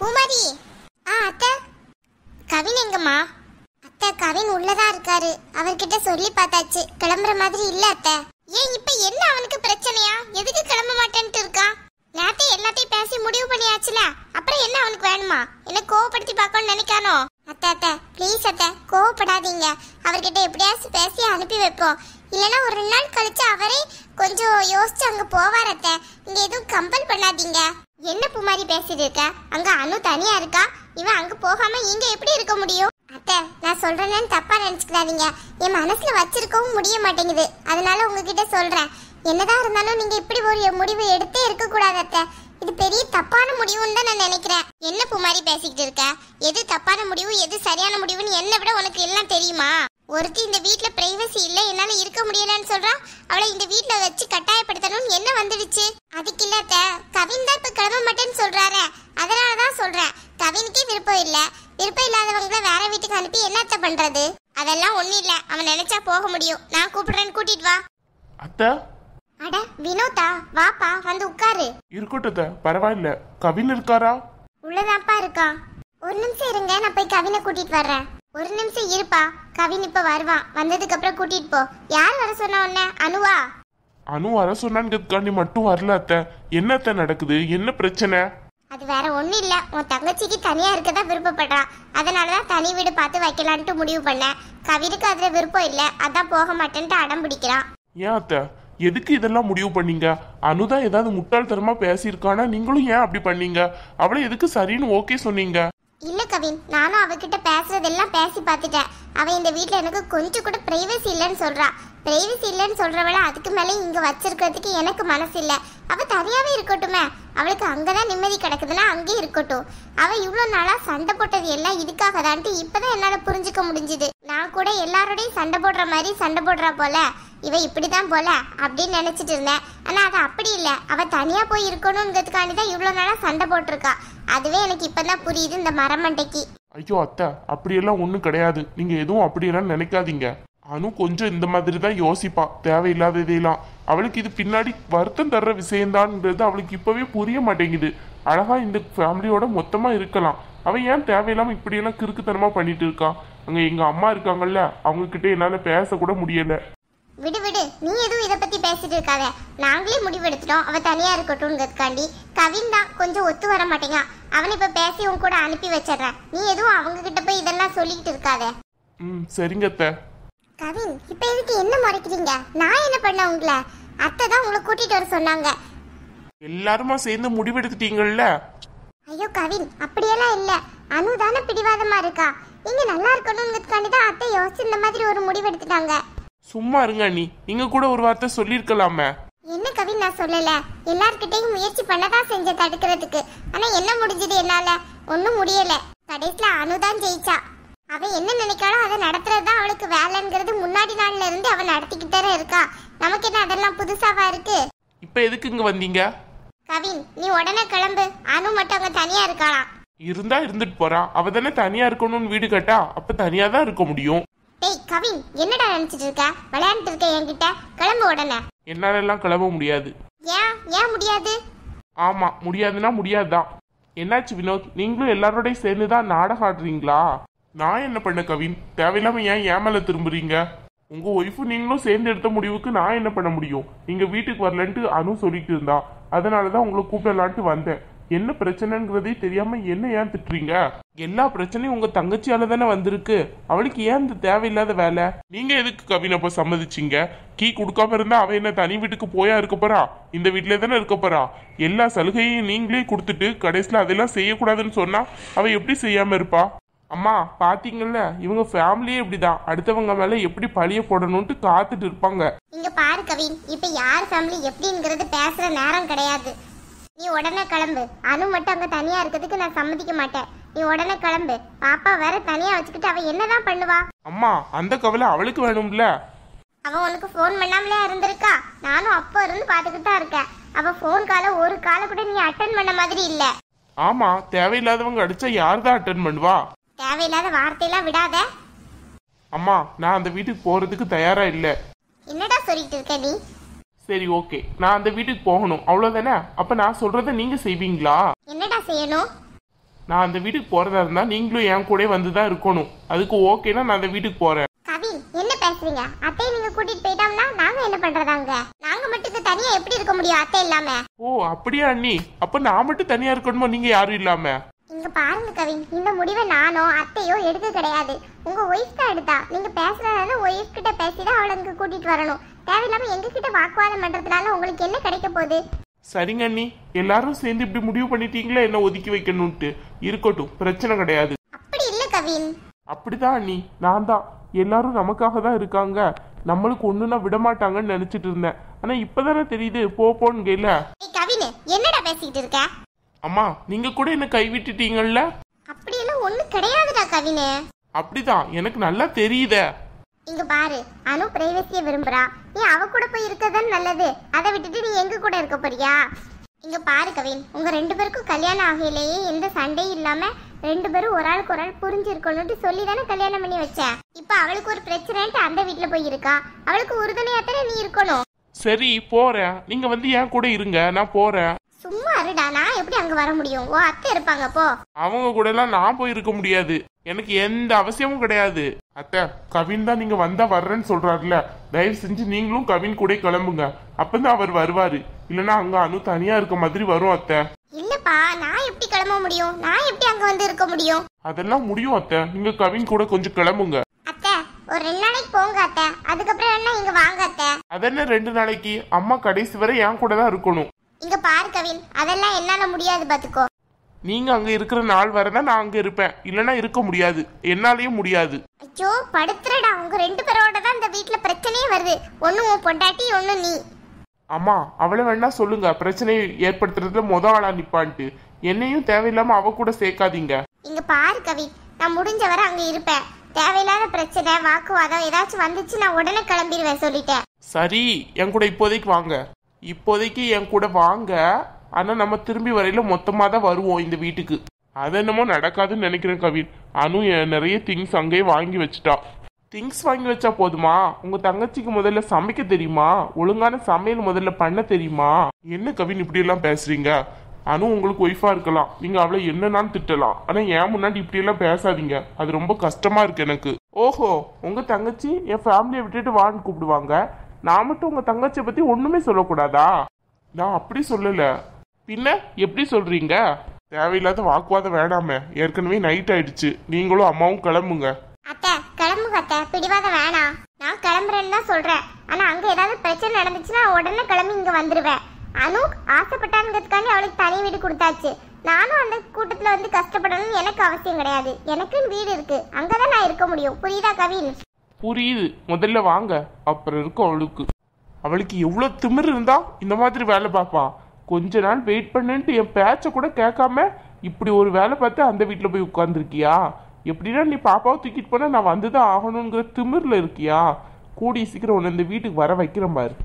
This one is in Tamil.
பூமாரி. அத்தை, கவின் எங்கம்மா? அத்தை, கவின் உள்ளதான் இருக்காரு. அவர்கிட்ட சொல்லி பார்த்தாச்சு, கிளம்புற மாதிரி இல்ல அத்தை. ஏன் இப்ப என்ன அவனுக்கு பிரச்சனையா? எதுக்கு கிளம்ப மாட்டேன்ட்டு இருக்கான்? நேத்தே எல்லாத்தையும் பேசி முடிவு பண்ணியாச்சுல, அப்புறம் என்ன அவனுக்கு வேணுமா? என்ன கோவப்படுத்தி பார்க்கணும்னு நினைக்கானோ? அத்தை அத்தை ப்ளீஸ் அத்தை, கோவப்படாதீங்க. அவர்கிட்ட எப்படியாச்சும் பேசி அனுப்பி வைப்போம். இல்லைன்னா ஒரு 2 நாள் கழிச்சு அவரே கொஞ்சம் யோசிச்சு அங்க போவார் அத்தை. நீங்க எதுவும் கம்பல் பண்ணாதீங்க. என்ன பூமாரி பேசிட்டு இருக்க? அங்க அனு தனியா இருக்கா. இவன் அங்க போகாம இங்க எப்படி இருக்க முடியும்? அத்தை, நான் சொல்றேன்னு தப்பா நினைச்சுக்காதீங்க. என் மனசுல வச்சிருக்கவும் முடிய மாட்டேங்குது. அதனால உங்ககிட்ட சொல்றேன். என்னதான் இருந்தாலும் நீங்க இப்படி ஒரு முடிவு எடுத்தே இருக்க கூடாது அத்தை. இது பெரிய தப்பான முடிவுன்னு தான் நான் நினைக்கிறேன். என்ன பூமாரி பேசிக்கிட்டு இருக்க? எது தப்பான முடிவு எது சரியான முடிவுன்னு என்னை விட உனக்கு எல்லாம் தெரியுமா? ஒருத்தி இந்த வீட்ல பிரைவசி இல்ல, என்னால இருக்க முடியலன்னு சொல்றா. அவளை இந்த வீட்ல வச்சு கட்டாயப்படுத்தணும்னு என்ன வந்துடுச்சு? அதுக்கு இல்ல அத்தை, கவின் தான் இப்ப கிளம்ப மாட்டேன்னு சொல்றாரு. அதனாலதான் சொல்றேன். கவினுக்கே விருப்பம் இல்ல. விருப்பம் இல்லாதவங்கள வேற வீட்டுக்கு அனுப்பி என்னத்த பண்றது? அதெல்லாம் ஒண்ணு இல்ல, அவன் நினைச்சா போக முடியும். நான் கூப்பிடுறேன்னு கூட்டிட்டு வா. அத்தை. அட வினோதா, வாப்பா, வந்து உட்காரு. இருக்கட்டும், பரவாயில்ல. கவின் இருக்காரா? உள்ளதாப்பா இருக்கான். ஒரு நிமிஷம் இருங்க, நான் போய் கவினை கூட்டிட்டு வர்றேன். ஒரு நிமிஷம் இருப்பா, கவின் இப்ப வருவான். வந்ததுக்கு அப்புறம் கூட்டிட்டு போ. யார் வர சொன்ன உன்ன? அனுவா? அனு வர சொன்னான்னு மட்டும் வரல அத்தை. என்னத்த நடக்குது? என்ன பிரச்சனை? அது வேற ஒண்ணு இல்ல, உன் தங்கச்சிக்கு தனியா இருக்கதான் விருப்பப்படுறான். அதனாலதான் தனி வீடு பார்த்து வைக்கலான்ட்டு முடிவு பண்ணேன். கவினுக்கு அதுல விருப்பம் இல்ல, அதான் போக மாட்டேன்ட்டு அடம் பிடிக்கிறான். ஏன் அத்தை, எதுக்கு இதெல்லாம் முடிவு பண்ணீங்க? அனுதான் ஏதாவது முட்டாள்தனமா பேசியிருக்கானா? நீங்களும் ஏன் அப்படி பண்ணீங்க? அவளை எதுக்கு சரின்னு ஓகே சொன்னீங்க? இல்ல கவின், நானும் அவகிட்ட பேசுறதெல்லாம் பேசி பார்த்துட்டேன். அவ இந்த வீட்ல எனக்கு கொஞ்சம் கூட பிரைவசி இல்லைன்னு சொல்றா. பிரைவசி இல்லைன்னு சொல்றவள அதுக்கு மேலே இங்க வச்சிருக்கிறதுக்கு எனக்கு மனசு இல்ல. அவ தனியாவே இருக்கட்டுமே. அவளுக்கு அங்கதான் நிம்மதி கிடைக்குதுன்னா அங்கே இருக்கட்டும். அவ இவ்வளவு நாளா சண்டை போட்டது எல்லாம் இதுக்காக தான்ட்டு இப்பதான் என்னால புரிஞ்சுக்க முடிஞ்சுது. நான் கூட எல்லாரோடையும் சண்டை போடுற மாதிரி சண்டை போடுறா போல, இவ இப்படிதான் போல அப்படின்னு நினைச்சிட்டு இருந்தேன். ஆனா அது அப்படி இல்ல, அவ தனியா போய் இருக்கணும்ங்கிறதுக்காண்டிதான் இவ்வளவு நாளா சண்டை போட்டிருக்கா. அதுவே எனக்கு இப்பதான் புரியுது இந்த மரமண்டைக்கு. ஐயோ அத்தை, அப்படியெல்லாம் ஒண்ணும் கிடையாது. நீங்க எதுவும் அப்படியெல்லாம் நினைக்காதீங்க. அனு கொஞ்சம் இந்த மாதிரி தான் யோசிப்பா, தேவையில்லாததையெல்லாம். அவளுக்கு இது பின்னாடி வருத்தம் தர்ற விஷயம்தான்ன்றது அவளுக்கு இப்பவே புரிய மாட்டேங்குது. அழகா இந்த ஃபேமிலியோட மொத்தமா இருக்கலாம். அவன் ஏன் தேவையில்லாம இப்படியெல்லாம் கிறுக்குத்தனமா பண்ணிட்டு இருக்கான்? அங்க எங்க அம்மா இருக்காங்கல்ல, அவங்க கிட்ட என்னால பேச கூட முடியல. விடு விடு, நீ எதுவும் இதை பத்தி பேசிட்டு இருக்காத. நாங்களே முடிவெடுத்துட்டோம் அவ தனியா இருக்கட்டும்ங்கிறதுக்காண்டி. கவின் தான் கொஞ்சம் ஒத்து வர மாட்டேங்க. அவனை இப்ப பேசி உன் கூட அனுப்பி வச்சிடறேன். நீ எதுவும் அவங்க கிட்ட போய் இதெல்லாம் சொல்லிக்கிட்டு இருக்காத. சரிங்க அத்தை. கவின், இப்ப எதுக்கு என்ன மறைக்கிறீங்க? நான் என்ன பண்ண? உங்களை அத்தை தான் உங்களை கூட்டிட்டு வர சொன்னாங்க. எல்லாருமா சேர்ந்து முடிவெடுத்துட்டீங்கல்ல? ஐயோ கவின், அப்படியெல்லாம் இல்ல. அனு தானே பிடிவாதமா இருக்கா. நீங்க நல்லா இருக்கணும்ங்கிறதுக்காண்டி தான் அத்தை யோசிச்சு இந்த மாதிரி ஒரு முடிவெடுத்துட்டாங்க. சும்மா இருங்க நீ. நீங்க கூட ஒரு வார்த்தை சொல்லிருக்கலாமே. என்ன கவின், நான் சொல்லல. எல்லார்கிட்டையும் முயற்சி பண்ணதான் செஞ்ச தடுக்கிறதுக்கு. ஆனா என்ன முடிஞ்சது என்னால? ஒன்னும் முடியல. கடைசியில அனுதான் ஜெயிச்சா. அவ என்ன நினைக்காலும் அதை நடத்துறதுதான் அவளுக்கு வேலைங்கிறது முன்னாடி நாள்ல இருந்து அவ நடத்திக்கிட்டே இருக்கா. நமக்கு என்ன அதெல்லாம் புதுசாவா இருக்கு? இப்ப எதுக்கு இங்க வந்தீங்க? கவின், நீ உடனே கிளம்பு. அனு மட்டும் அங்க தனியா இருக்காளாம். இருந்தா இருந்துட்டு போறா. அவ தானே தனியா இருக்கணும்னு வீடு கட்டா, அப்ப தனியா தான் இருக்க முடியும். டேய் கவின், என்னடா நினைச்சிட்டு இருக்க? விளையாண்டுட்டு இருக்க என்கிட்ட? கிளம்பு உடனே. என்னால எல்லாம் கிளம்ப முடியாது. ஏன் முடியாது? ஆமா, முடியாதுன்னா முடியாதுதான். என்னாச்சு வினோத், நீங்களும் எல்லாரோடையும் சேர்ந்துதான் நாடகம் ஆடுறீங்களா? நான் என்ன பண்ண கவின்? தேவையில்லாம ஏன் ஏமல திரும்புறீங்க? உங்க ஒய்ஃபு நீங்களும் சேர்ந்து எடுத்த முடிவுக்கு நான் என்ன பண்ண முடியும்? நீங்க வீட்டுக்கு வரலன்ட்டு அனு சொல்லிட்டு இருந்தா, அதனாலதான் உங்களை கூப்பிடலான்ட்டு வந்தேன். என்ன பிரச்சனைங்கிறதே தெரியாம என்ன ஏன் திட்டுறீங்க? எல்லா பிரச்சனையும் உங்க தங்கச்சியால தானே வந்திருக்கு. அவளுக்கு ஏன் இந்த தேவையில்லாத வேலை? நீங்க எதுக்கு கவின் அப்ப சம்மதிச்சிங்க? கீ கொடுக்காம இருந்தா அவ என்ன தனி வீட்டுக்கு போயா இருக்க போறா? இந்த வீட்டுல தானே இருக்க போறா. எல்லா சலுகையும் நீங்களே கொடுத்துட்டு கடைசியில அதெல்லாம் செய்யக்கூடாதுன்னு சொன்னா அவ எப்படி செய்யாம இருப்பா? அம்மா பாத்தீங்கல்ல, இவங்க ஃபேமிலியே இப்படிதான். அடுத்தவங்க மேல எப்படி பழிய போடணும்ட்டு காத்துட்டு இருப்பாங்க. இங்க பாரு கவின், இப்ப யார் ஃபேமிலி எப்படிங்கிறது பேசுற நேரம் கிடையாது. நீ உடனே கிளம்பு. அனு மட்டும் அங்க தனியா இருக்கிறதுக்கு நான் சம்மதிக்க மாட்டேன். நீ உடனே கிளம்பு. பாப்பா வேற தனியா வச்சுக்கிட்டு அவ என்னதான் பண்ணுவா? அம்மா, அந்த கவலை அவளுக்கு வேணும்ல. அவ உனக்கு போன் பண்ணாமலே இருந்திருக்கா. நானும் அப்ப இருந்து பாத்துக்கிட்டு தான் இருக்கேன். அவ போன் கால ஒரு கால கூட நீ அட்டென்ட் பண்ண மாதிரி இல்ல. ஆமா, தேவையில்லாதவங்க அடிச்சா யார்தான் அட்டென்ட் பண்ணுவா? தேவையில்லாத வார்த்தையெல்லாம் விடாத. அம்மா, நான் அந்த வீட்டுக்கு போறதுக்கு தயாரா இல்ல. என்னடா சொல்லிட்டு இருக்க நீ? சரி ஓகே, நான் அந்த வீட்டுக்கு போகணும் அவ்வளவுதானே. அப்ப நான் சொல்றத நீங்க செய்வீங்களா? என்னடா செய்யணும்? நான் அந்த வீட்டுக்கு போறதா இருந்தா நீங்களும் என் கூட வந்து தான் இருக்கணும். அதுக்கு ஓகேனா நான் அந்த வீட்டுக்கு போறேன். கவின் என்ன பேசுறீங்க? அத்தையை நீங்க கூட்டிட்டு போயிட்டோம்னா நாங்க என்ன பண்றதாங்க? நாங்க மட்டும் தனியா எப்படி இருக்க முடியும் அத்தை இல்லாம? ஓ அப்படியா அண்ணி? அப்ப நான் மட்டும் தனியா இருக்கணுமோ நீங்க யாரும் இல்லாம? இங்க பாருங்க கவின், இந்த முடிவை நானோ அத்தையோ எடுக்க கிடையாது. உங்க ஒய்ஃப் தான் எடுத்தா. நீங்க பேசுறதால ஒய்ஃப் கிட்ட பேசிதான் அவளை இங்க கூட்டிட்டு வரணும். தேவையில்லாம எங்க கிட்ட வாக்குவாதம் பண்றதுனால உங்களுக்கு என்ன கிடைக்க போகுது? சரிங்க அண்ணி, எல்லாரும் சேர்ந்து இப்படி முடிவு பண்ணிட்டீங்களா என்ன ஒதுக்கி வைக்கணும்ட்டு? இருக்கட்டும், பிரச்சனை கிடையாது. அப்படி இல்ல கவின். அப்படிதான் அண்ணி, நான் தான் எல்லாரும் நமக்காக தான் இருக்காங்க, நம்மளுக்கு ஒண்ணுனா விடமாட்டாங்கன்னு நினைச்சிட்டு இருந்தேன். ஆனா இப்பதானே தெரியுது போன்னு கேல. கவின் என்னடா பேசிட்டு இருக்க? அம்மா நீங்க கூட என்ன கைவிட்டுட்டீங்கல்ல? அப்படி எல்லாம் ஒண்ணு கிடையாதுடா கவினே. அப்படிதான் எனக்கு நல்லா தெரியுதே. இங்க பாரு, அனு பிரைவசியை விரும்புறா. நீ அவ கூட போய் இருக்கதான் நல்லது. அதை விட்டுட்டு நீ எங்க கூட இருக்க போறியா? இங்க பாரு கவின், உங்க 2 பேருக்கும் கல்யாணம் ஆகையிலேயே எந்த சண்டையும் இல்லாம 2 பேரும் ஒரு ஆளுக்கு ஒரு ஆள் புரிஞ்சிருக்கணும்னு சொல்லி தானே கல்யாணம் பண்ணி வச்சேன். இப்ப அவளுக்கு ஒரு பிரச்சனைன்ட்டு அந்த வீட்டுல போய் இருக்கா. அவளுக்கு உறுதுணையாத்தானே நீ இருக்கணும். சரி போறேன், நீங்க வந்து என் கூட இருங்க, நான் போறேன். சும்மா இருடா, நான் எப்படி அங்க வர முடியும்? ஓ அத்தை இருப்பாங்க போ. அவங்க கூட எல்லாம் நான் போய் இருக்க முடியாது, எனக்கு எந்த அவசியமும் கிடையாது. அத்தை கவின் தான் நீங்க வந்தா வர்றேன்னு சொல்றாருல, தயவு செஞ்சு நீங்களும் கவின் கூட கிளம்புங்க, அப்பதான் அவர் வருவாரு. இல்லனா அங்க அனு தனியா இருக்க மாதிரி வரும் அத்தை. இல்லப்பா, நான் எப்படி கிளம்ப முடியும்? நான் எப்படி அங்க வந்து இருக்க முடியும்? அதெல்லாம் முடியும் அத்தை, நீங்க கவின் கூட கொஞ்சம் கிளம்புங்க. அத்தை ஒரு 2 நாளைக்கு போங்க அத்தை, அதுக்கப்புறம் என்ன இங்க வாங்க அத்தை. அதென்ன 2 நாளைக்கு? அம்மா கடைசி வரை என் கூட தான் இருக்கணும். இங்க பாரு கவின், அதெல்லாம் என்னால முடியாது பாத்துக்கோ. நீங்க அங்க இருக்கிற நாள் வரதான் நான் அங்க இருப்பேன், இல்லனா இருக்க முடியாது, என்னாலயும் முடியாது. ஐயோ படுத்துறடா, உங்க 2 பேரோட தான் இந்த வீட்ல பிரச்சனையே வருது. ஒண்ணு உன் பொண்டாட்டி, ஒண்ணு நீ. அம்மா அவளை வேணா சொல்லுங்க, பிரச்சனையை ஏற்படுத்துறதுல ஆளா நிப்பான்ட்டு. என்னையும் தேவையில்லாம அவ கூட சேர்க்காதீங்க. இங்க பாரு கவின், நான் முடிஞ்ச வரை அங்க இருப்பேன். தேவையில்லாத பிரச்சனை வாக்குவாதம் ஏதாச்சும் வந்துச்சு நான் உடனே கிளம்பிடுவேன் சொல்லிட்டேன். சரி என் கூட இப்போதைக்கு வாங்க, இப்போதைக்கு என் கூட வாங்க. ஆனா நம்ம திரும்பி வரையில மொத்தமா தான் வருவோம் இந்த வீட்டுக்கு. அது என்னமோ நடக்காதுன்னு நினைக்கிறேன் கவின். அனு நிறைய திங்ஸ் அங்கேயே வாங்கி வச்சுட்டா. திங்ஸ் வாங்கி வச்சா போதுமா? உங்க தங்கச்சிக்கு முதல்ல சமைக்க தெரியுமா? ஒழுங்கான சமையல் முதல்ல பண்ண தெரியுமா? என்ன கவின் இப்படி எல்லாம் பேசுறீங்க? அனு உங்களுக்கு ஒய்ஃபா இருக்கலாம், நீங்க அவளை என்னன்னாலும் திட்டலாம், ஆனா என் முன்னாடி இப்படி எல்லாம் பேசாதீங்க, அது ரொம்ப கஷ்டமா இருக்கு எனக்கு. ஓஹோ, உங்க தங்கச்சி என் ஃபேமிலியை விட்டுட்டு வான்னு கூப்பிடுவாங்க, நான் மட்டும் உங்க தங்கச்சியை பத்தி ஒண்ணுமே சொல்லக்கூடாதா? நான் அப்படி சொல்லல. பின்ன எப்படி சொல்றீங்க? தேவையில்லாத வாக்குவாதம் வேணாமே, ஏற்கனவே நைட் ஆயிடுச்சு, நீங்களும் அம்மாவும் கிளம்புங்க. அத்தை கிளம்புங்க அத்தை, பிடிவாதம் வேணாம். நான் கிளம்புறேன்னு தான் சொல்றேன். ஆனா அங்க ஏதாவது பிரச்சனை நடந்துச்சுன்னா உடனே கிளம்பி இங்க வந்துருவேன். அனு ஆசைப்பட்டாங்கிறதுக்காண்டி அவளுக்கு தனி வீடு கொடுத்தாச்சு. நானும் அந்த கூட்டத்துல வந்து கஷ்டப்படணும்னு எனக்கு அவசியம் கிடையாது. எனக்குன்னு வீடு இருக்கு, அங்கதான் நான் இருக்க முடியும். புரியுதா கவின்? புரியுது, முதல்ல வாங்க, அப்புறம் இருக்கும் அவளுக்கு. அவளுக்கு எவ்வளவு திமிர் இருந்தா இந்த மாதிரி வேலை பார்ப்பா? கொஞ்ச நாள் வெயிட் பண்ணுன்ட்டு என் பேச்ச கூட கேட்காம இப்படி ஒரு வேலை பார்த்து அந்த வீட்டுல போய் உட்கார்ந்துருக்கியா? எப்படின்னா நீ பாப்பாவை தூக்கிட்டு போனா நான் வந்துதான் ஆகணுங்கிற திமிர்ல இருக்கியா? கூடி சீக்கிரம் உன்னை இந்த வீட்டுக்கு வர வைக்கிறேன் பாரு.